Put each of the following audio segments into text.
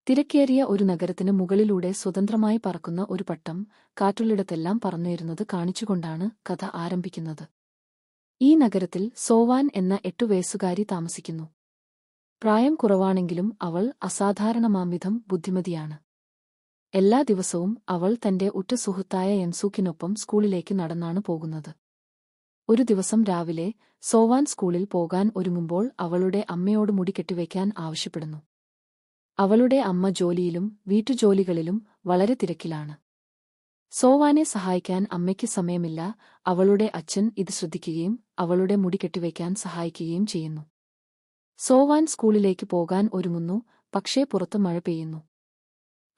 തിരക്കേറിയ ഒരു നഗരത്തിന് മുകളിലൂടെ സ്വതന്ത്രമായി പറക്കുന്ന ഒരു പട്ടം കാറ്റുള്ളിടത്തെല്ലാം പറന്നുയരുന്നത് കാണിച്ചുകൊണ്ടാണ് കഥ ആരംഭിക്കുന്നത്. ഈ നഗരത്തിൽ സോവാൻ എന്ന 8 വയസ്സുകാരി താമസിക്കുന്നു. പ്രായം കുറവാണെങ്കിലും അവൾ അസാധാരണമാംവിധം ബുദ്ധിമതിയാണ്. എല്ലാ ദിവസവും അവൾ തന്റെ ഉറ്റ സുഹൃത്തായ യൻസൂക്കിനൊപ്പം സ്കൂളിലേക്ക് നടന്നാണ് പോകുന്നത്. ഒരു ദിവസം രാവിലെ സോവാൻ സ്കൂളിൽ പോകാൻ ഒരുങ്ങുമ്പോൾ അവളുടെ അമ്മയോട് മുടി കെട്ടിവയ്ക്കാൻ ആവശ്യപ്പെടുന്നു. അവളുടെ അമ്മ ജോലിയിലും വീട്ടുജോലികളിലും വളരെ തിരക്കിലാണ്. സോവാനെ സഹായിക്കാൻ അമ്മയ്ക്ക് സമയമില്ല. അവളുടെ അച്ഛൻ ഇത് ശ്രദ്ധിക്കുകയും അവളുടെ മുടി കെട്ടിവയ്ക്കാൻ സഹായിക്കുകയും ചെയ്യുന്നു. സോവാൻ സ്കൂളിലേക്ക് പോകാൻ ഒരുങ്ങുന്നു. പക്ഷേ പുറത്ത് മഴ പെയ്യുന്നു.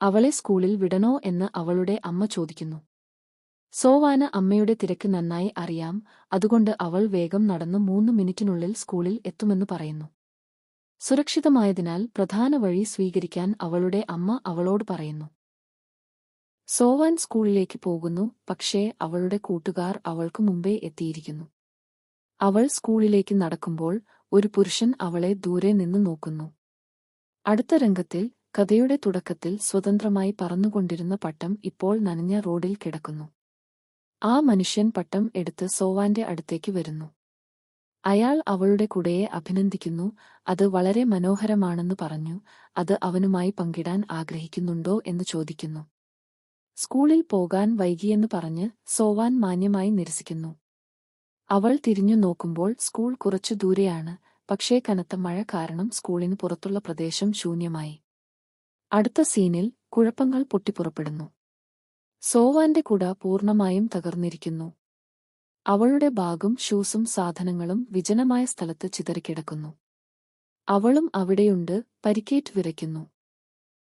അവളെ സ്കൂളിൽ വിടണോ എന്ന് അവളുടെ അമ്മ ചോദിക്കുന്നു. സോവാന് അമ്മയുടെ തിരക്ക് നന്നായി അറിയാം. അതുകൊണ്ട് അവൾ വേഗം നടന്ന് 3 മിനിറ്റിനുള്ളിൽ സ്കൂളിൽ എത്തുമെന്ന് പറയുന്നു. സുരക്ഷിതമായതിനാൽ പ്രധാന വഴി സ്വീകരിക്കാൻ അവളുടെ അമ്മ അവളോട് പറയുന്നു. സോവാൻ സ്കൂളിലേക്ക് പോകുന്നു. പക്ഷേ അവളുടെ കൂട്ടുകാർ അവൾക്ക് മുമ്പേ എത്തിയിരിക്കുന്നു. അവൾ സ്കൂളിലേക്ക് നടക്കുമ്പോൾ ഒരു പുരുഷൻ അവളെ ദൂരെ നിന്ന് നോക്കുന്നു. അടുത്ത രംഗത്തിൽ കഥയുടെ തുടക്കത്തിൽ സ്വതന്ത്രമായി പറന്നുകൊണ്ടിരുന്ന പട്ടം ഇപ്പോൾ നനഞ്ഞ റോഡിൽ കിടക്കുന്നു. ആ മനുഷ്യൻ പട്ടം എടുത്ത് സോവാന്റെ അടുത്തേക്ക് വരുന്നു. അയാൾ അവളുടെ കുടയെ അഭിനന്ദിക്കുന്നു. അത് വളരെ മനോഹരമാണെന്ന് പറഞ്ഞു. അത് അവനുമായി പങ്കിടാൻ ആഗ്രഹിക്കുന്നുണ്ടോ എന്ന് ചോദിക്കുന്നു. സ്കൂളിൽ പോകാൻ വൈകിയെന്ന് പറഞ്ഞ് സോവാൻ മാന്യമായി നിരസിക്കുന്നു. അവൾ തിരിഞ്ഞു നോക്കുമ്പോൾ സ്കൂൾ കുറച്ചു ദൂരെയാണ്. പക്ഷേ കനത്ത മഴ കാരണം സ്കൂളിന് പുറത്തുള്ള പ്രദേശം ശൂന്യമായി. അടുത്ത സീനിൽ കുഴപ്പങ്ങൾ പൊട്ടിപ്പുറപ്പെടുന്നു. സോവാന്റെ കുട പൂർണ്ണമായും തകർന്നിരിക്കുന്നു. അവളുടെ ബാഗും ഷൂസും സാധനങ്ങളും വിജനമായ സ്ഥലത്ത് ചിതറിക്കിടക്കുന്നു. അവളും അവിടെയുണ്ട്. പരിക്കേറ്റ് വിറയ്ക്കുന്നു.